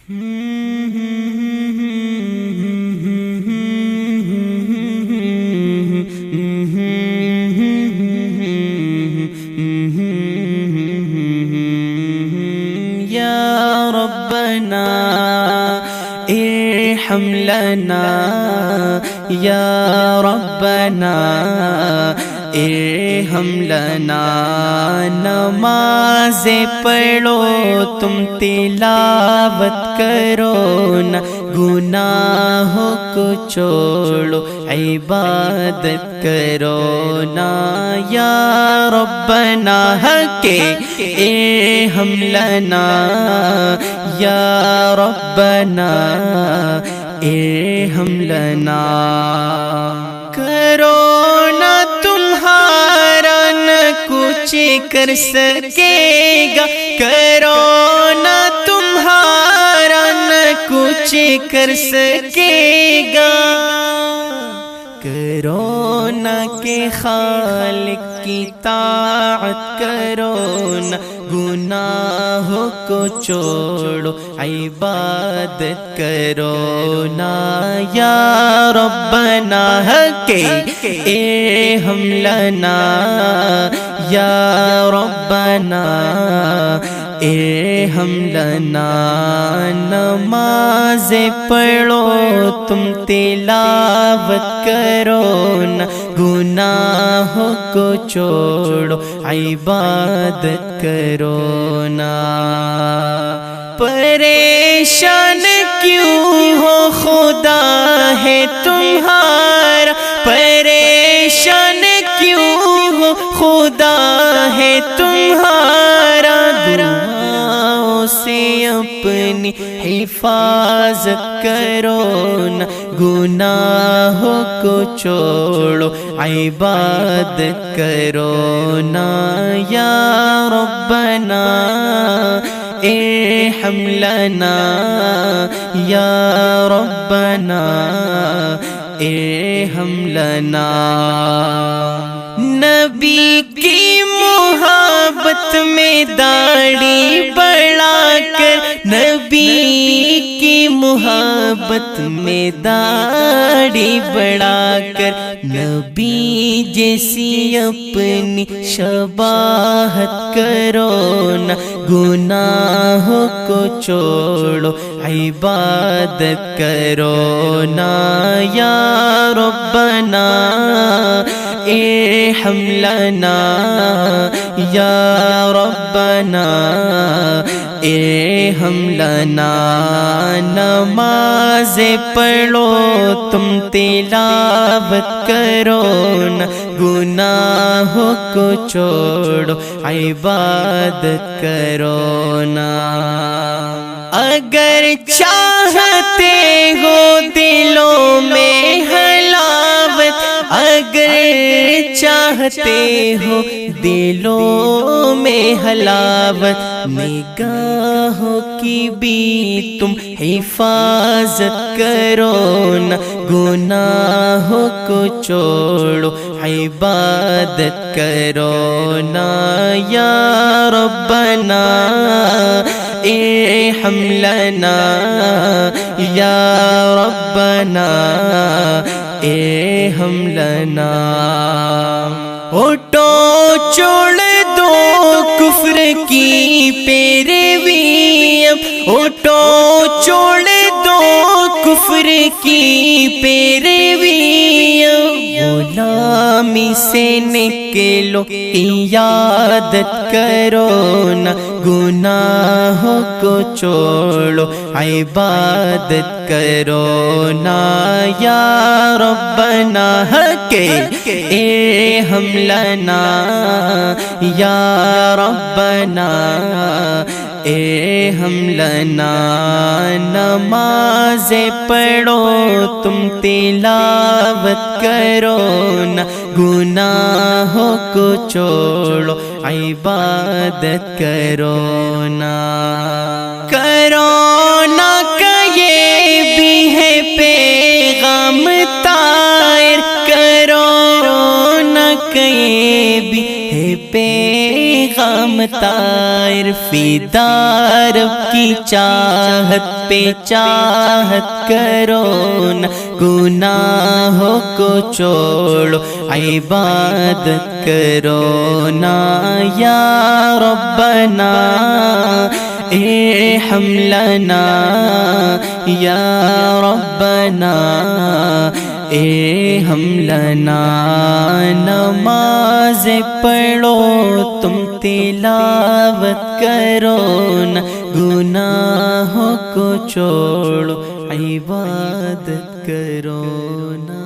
یا ربنا ارحم لنا یا ربنا ارحم لنا، نماز پڑھو تم تلاوت کرو نا، گناہوں کو چھوڑو عبادت کرو نا، یا ربنا کے ارحم لنا یا ربنا ارحم لنا، کرو نا تمہارا نہ کچھ کر سکے گا، کرو نا تمہارا نہ کچھ کر سکے گا، کرو نا کہ خالق کی طاعت کرو نا، گناہوں کو چھوڑو عبادت کرو نا، یا ربنا کے ارحم لنا یا ربنا ارحم لنا، نماز پڑھو تم تلاوت کرو نا، گناہوں کو چھوڑو عبادت کرو نا، پریشان کیوں ہو خدا ہے تمہارا، پریشان کیوں ہو خدا ہے تمہارا، دعاؤں سے اپنی حفاظت کرو نا، گناہوں کو چھوڑو عبادت کرو نا، یا ربنا ارحم لنا یا ربنا ارحم لنا، نبی کی محبت میں داڑھی بڑھا کر، نبی کی محبت میں داڑھی بڑھا کر، نبی جیسی اپنی شباہت کرو نا، گناہوں کو چھوڑو عبادت کرو نا، یا ربنا ارحم لنا یا ربنا ارحم لنا، نماز پڑھو تم تلاوت کرو نا، گناہوں کو چھوڑو عبادت کرو نا، اگر چاہتے ہو دلوں میں حلاوت، اگر چاہتے ہو دلوں میں حلاوت، نگاہوں کی بھی تم حفاظت کرو نا، گناہوں کو چھوڑو عبادت کرو نا، یا ربنا ارحم لنا یا ربنا ارحم لنا، اٹھو چھوڑ دو کفر کی پیروی، اب اٹھو چھوڑ دو کفر کی پیروی، غلامی سے نکلو عیادت کرو نا، گناہوں کو چھوڑو عبادت کرو نا، یا ربنا کے ارحم لنا یا ربنا ارحم لنا، نماز پڑھو تم تلاوت کرو نا، گناہوں کو چھوڑو عبادت کرو نا، کرونا کا یہ بھی ہے پیغام طائر، کرونا کا یہ بھی ہے پیغام طائر فدار کی چاہت پہ چاہت کرو نا، گناہوں کو چھوڑو عبادت کرو نا، یا ربنا ارحم لنا یا ربنا ارحم لنا۔ نماز پڑھو تم تلاوت کرو نا، گناہوں کو چھوڑو عبادت کرو نا۔